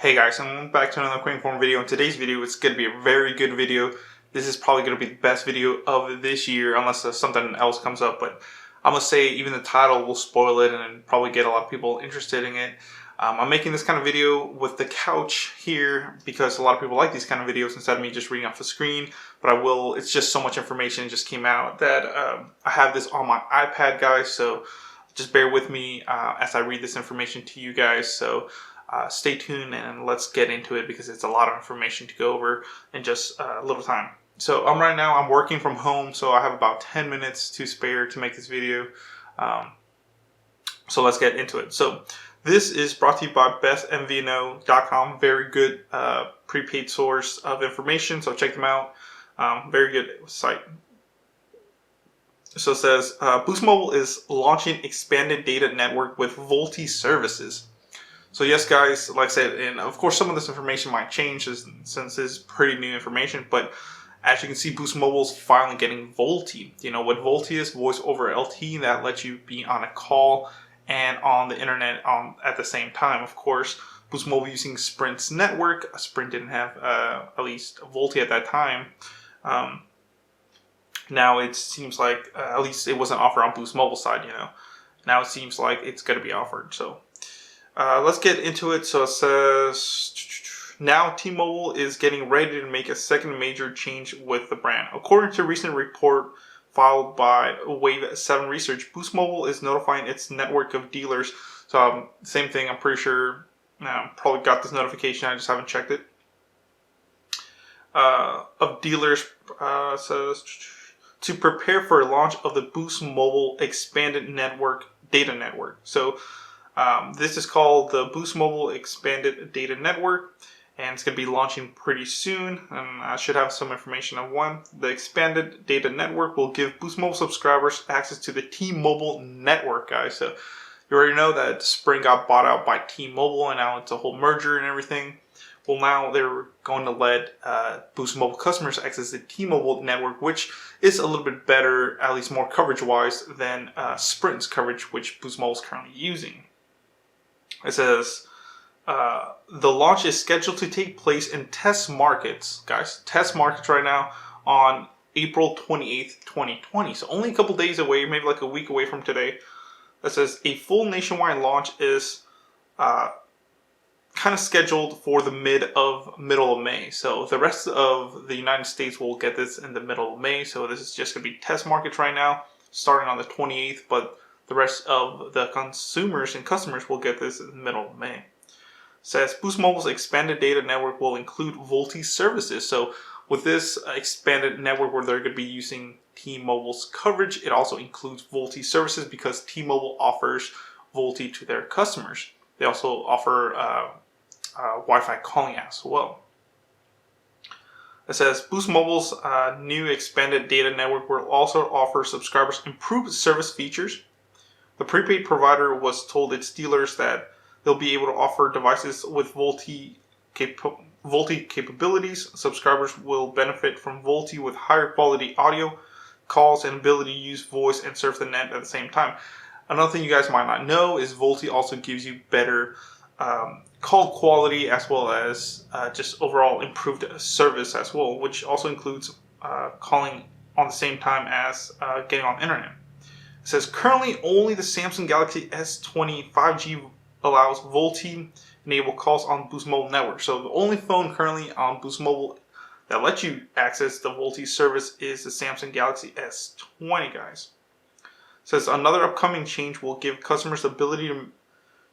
Hey guys, I'm back to another quick inform video. In today's video, it's going to be a very good video. This is probably going to be the best video of this year, unless something else comes up. But I'm going to say even the title will spoil it and probably get a lot of people interested in it. I'm making this kind of video with the couch here because a lot of people like these kind of videos instead of me just reading off the screen. But it's just so much information just came out that I have this on my iPad, guys. So just bear with me as I read this information to you guys. So stay tuned and let's get into it because it's a lot of information to go over in just a little time. So right now I'm working from home, so I have about 10 minutes to spare to make this video. So let's get into it. So this is brought to you by bestmvno.com. Very good prepaid source of information, so check them out. Very good site. So it says, Boost Mobile is launching expanded data network with Volte services. So yes, guys, like I said, and of course some of this information might change since it's pretty new information, but as you can see, Boost Mobile is finally getting Volte. You know what Volte is? Voice over LTE, that lets you be on a call and on the internet at the same time. Of course, Boost Mobile using Sprint's network. Sprint didn't have at least Volte at that time. Now it seems like at least it wasn't offered on Boost Mobile side. Now it seems like it's going to be offered. So let's get into it. So it says, now T-Mobile is getting ready to make a second major change with the brand. According to a recent report filed by Wave 7 Research, Boost Mobile is notifying its network of dealers. So same thing, I'm pretty sure, probably got this notification, I just haven't checked it. Of dealers, says, to prepare for a launch of the Boost Mobile Expanded Network Data Network. So this is called the Boost Mobile Expanded Data Network, and it's going to be launching pretty soon, and I should have some information on when. The Expanded Data Network will give Boost Mobile subscribers access to the T-Mobile network, guys. So you already know that Sprint got bought out by T-Mobile, and now it's a whole merger and everything. Well, now they're going to let Boost Mobile customers access the T-Mobile network, which is a little bit better, at least more coverage-wise, than Sprint's coverage, which Boost Mobile is currently using. It says, the launch is scheduled to take place in test markets, guys. Test markets right now on April 28th, 2020. So only a couple days away, maybe like a week away from today. That says a full nationwide launch is kind of scheduled for the middle of May. So the rest of the United States will get this in the middle of May. So this is just going to be test markets right now, starting on the 28th, but the rest of the consumers and customers will get this in the middle of May. It says Boost Mobile's expanded data network will include Volte services. So with this expanded network where they're going to be using T-Mobile's coverage, it also includes Volte services because T-Mobile offers Volte to their customers. They also offer Wi-Fi calling as well. It says Boost Mobile's new expanded data network will also offer subscribers improved service features. The prepaid provider was told its dealers that they'll be able to offer devices with Volte capabilities. Subscribers will benefit from Volte with higher quality audio, calls, and ability to use voice and surf the net at the same time. Another thing you guys might not know is Volte also gives you better call quality as well as just overall improved service as well, which also includes calling on the same time as getting on the internet. It says currently only the Samsung Galaxy S20 5G allows Volte enabled calls on Boost Mobile network. So the only phone currently on Boost Mobile that lets you access the Volte service is the Samsung Galaxy S20, guys. It says another upcoming change will give customers the ability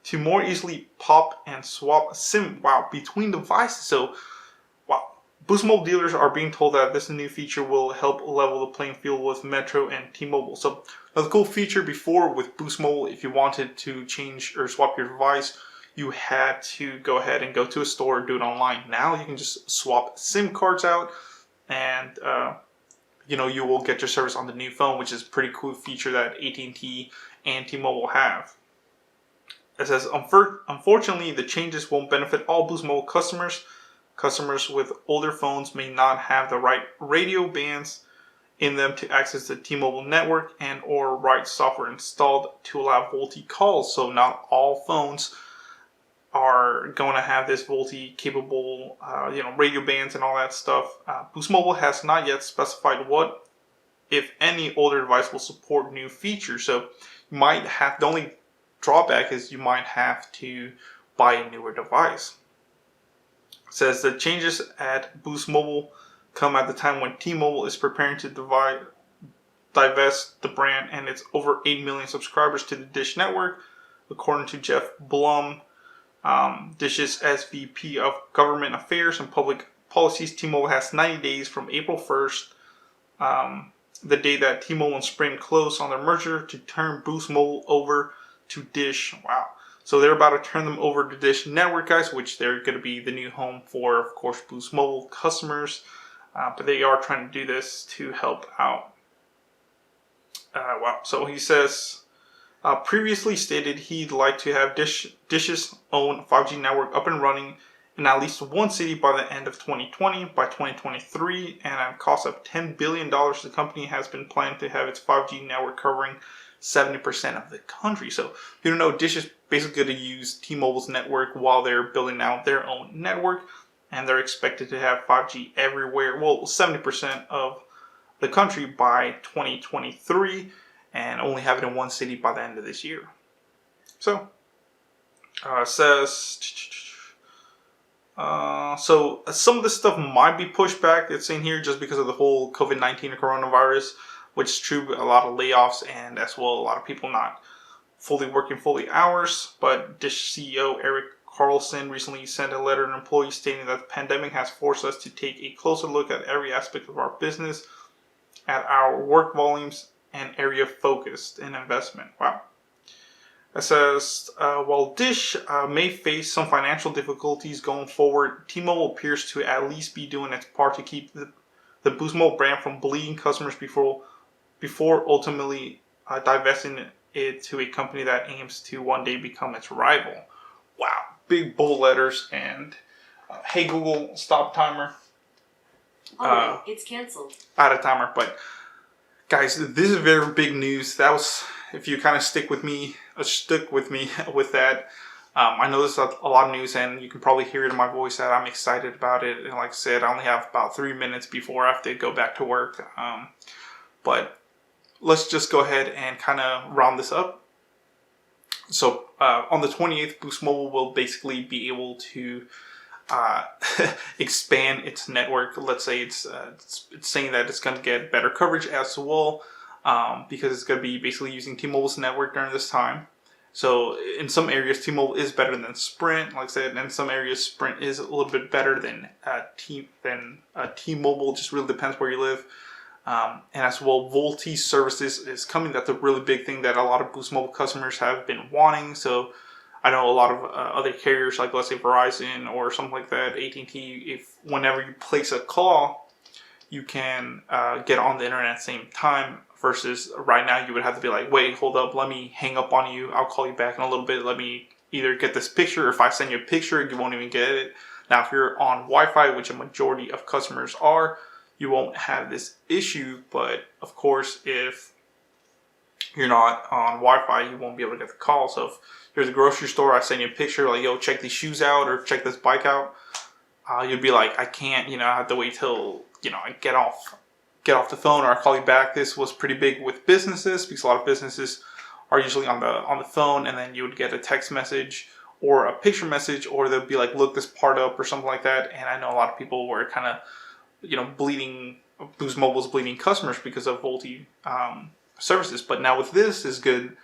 to more easily pop and swap SIM between devices. So Boost Mobile dealers are being told that this new feature will help level the playing field with Metro and T-Mobile. So another cool feature before with Boost Mobile, if you wanted to change or swap your device, you had to go ahead and go to a store and do it online. Now you can just swap SIM cards out and you will get your service on the new phone, which is a pretty cool feature that AT&T and T-Mobile have. It says, unfortunately, the changes won't benefit all Boost Mobile customers. Customers with older phones may not have the right radio bands in them to access the T-Mobile network and or right software installed to allow Volte calls. So not all phones are going to have this Volte capable, radio bands and all that stuff. Boost Mobile has not yet specified what, if any, older device will support new features. So you might have, the only drawback is you might have to buy a newer device. It says the changes at Boost Mobile come at the time when T-Mobile is preparing to divest the brand and its over 8 million subscribers to the Dish network, according to Jeff Blum, Dish's SVP of Government Affairs and Public Policies. T-Mobile has 90 days from April 1st, the day that T-Mobile and Sprint closed on their merger, to turn Boost Mobile over to Dish. Wow. So they're about to turn them over to Dish Network, guys, which they're going to be the new home for, of course, Boost Mobile customers. But they are trying to do this to help out. Wow. So he says, previously stated he'd like to have Dish's own 5G network up and running in at least one city by the end of 2020. By 2023, and at a cost of $10 billion, the company has been planning to have its 5G network covering 70% of the country. So if you don't know, Dish is basically going to use T-Mobile's network while they're building out their own network, and they're expected to have 5G everywhere, well, 70% of the country by 2023, and only have it in one city by the end of this year. So, it says, so some of this stuff might be pushed back, it's saying here, just because of the whole COVID-19 or coronavirus, which is true, a lot of layoffs, and as well, a lot of people not fully working fully hours. But Dish CEO Eric Carlson recently sent a letter to employees stating that the pandemic has forced us to take a closer look at every aspect of our business, at our work volumes, and area focused in investment. Wow. It says, while Dish may face some financial difficulties going forward, T-Mobile appears to at least be doing its part to keep the Boost Mobile brand from bleeding customers before ultimately divesting it to a company that aims to one day become its rival. Wow. Big bold letters. And hey Google, stop timer. Oh, it's canceled. Out of timer. But guys, this is very big news. That was, if you kind of stick with me with that. I know this is a lot of news, and you can probably hear it in my voice that I'm excited about it. And like I said, I only have about 3 minutes before I have to go back to work. But let's just go ahead and kind of round this up. So on the 28th, Boost Mobile will basically be able to expand its network. Let's say it's saying that it's going to get better coverage as well, because it's going to be basically using T-Mobile's network during this time. So in some areas, T-Mobile is better than Sprint, like I said, and in some areas, Sprint is a little bit better than T-Mobile. Just really depends where you live. And as well, Volte services is coming. That's a really big thing that a lot of Boost Mobile customers have been wanting. So I know a lot of other carriers, like let's say Verizon or something like that, AT&T, if whenever you place a call, you can get on the internet at the same time, versus right now you would have to be like, wait, hold up, let me hang up on you, I'll call you back in a little bit, let me either get this picture, or if I send you a picture, you won't even get it. Now, if you're on Wi-Fi, which a majority of customers are, you won't have this issue. But of course, if you're not on Wi-Fi, you won't be able to get the call. So if you're at the grocery store, I send you a picture like, yo, check these shoes out, or check this bike out, you'd be like, I can't, I have to wait till, I get off the phone, or I call you back. This was pretty big with businesses, because a lot of businesses are usually on the phone, and then you would get a text message or a picture message, or they'll be like, look this part up or something like that. And I know a lot of people were kind of, bleeding, Boost Mobile's bleeding customers because of Volte services. But now with this is good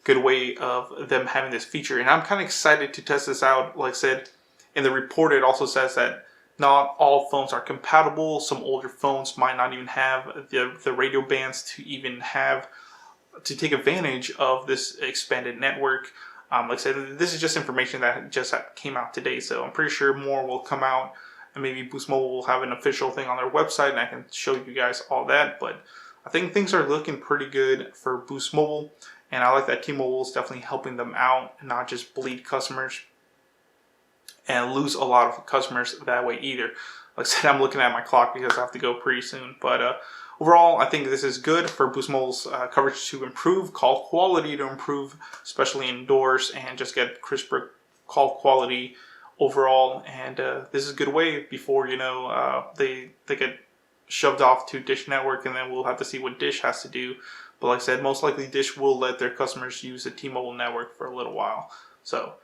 way of them having this feature. And I'm kind of excited to test this out. Like I said, in the report, it also says that not all phones are compatible. Some older phones might not even have the radio bands to take advantage of this expanded network. Like I said, this is just information that just came out today, so I'm pretty sure more will come out, and maybe Boost Mobile will have an official thing on their website, and I can show you guys all that. But I think things are looking pretty good for Boost Mobile, and I like that T-Mobile is definitely helping them out and not just bleed customers and lose a lot of customers that way either. Like I said, I'm looking at my clock because I have to go pretty soon. But overall, I think this is good for Boost Mobile's coverage to improve, call quality to improve, especially indoors, and just get crisper call quality overall, and this is a good way before they get shoved off to Dish Network, and then we'll have to see what Dish has to do. But like I said, most likely Dish will let their customers use the T-Mobile network for a little while. So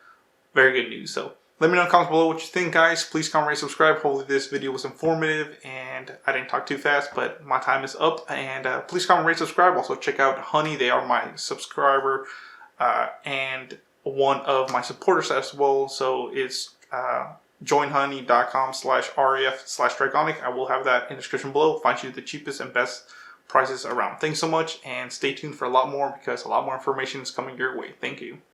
very good news. So let me know in the comments below what you think, guys. Please comment, rate, subscribe. Hopefully this video was informative and I didn't talk too fast, but my time is up. And please comment, rate, subscribe. Also check out Honey. They are my subscriber and one of my supporters as well. So it's joinhoney.com/ref/Dragonic. I will have that in the description below. Find you the cheapest and best prices around. Thanks so much, and stay tuned for a lot more because a lot more information is coming your way. Thank you.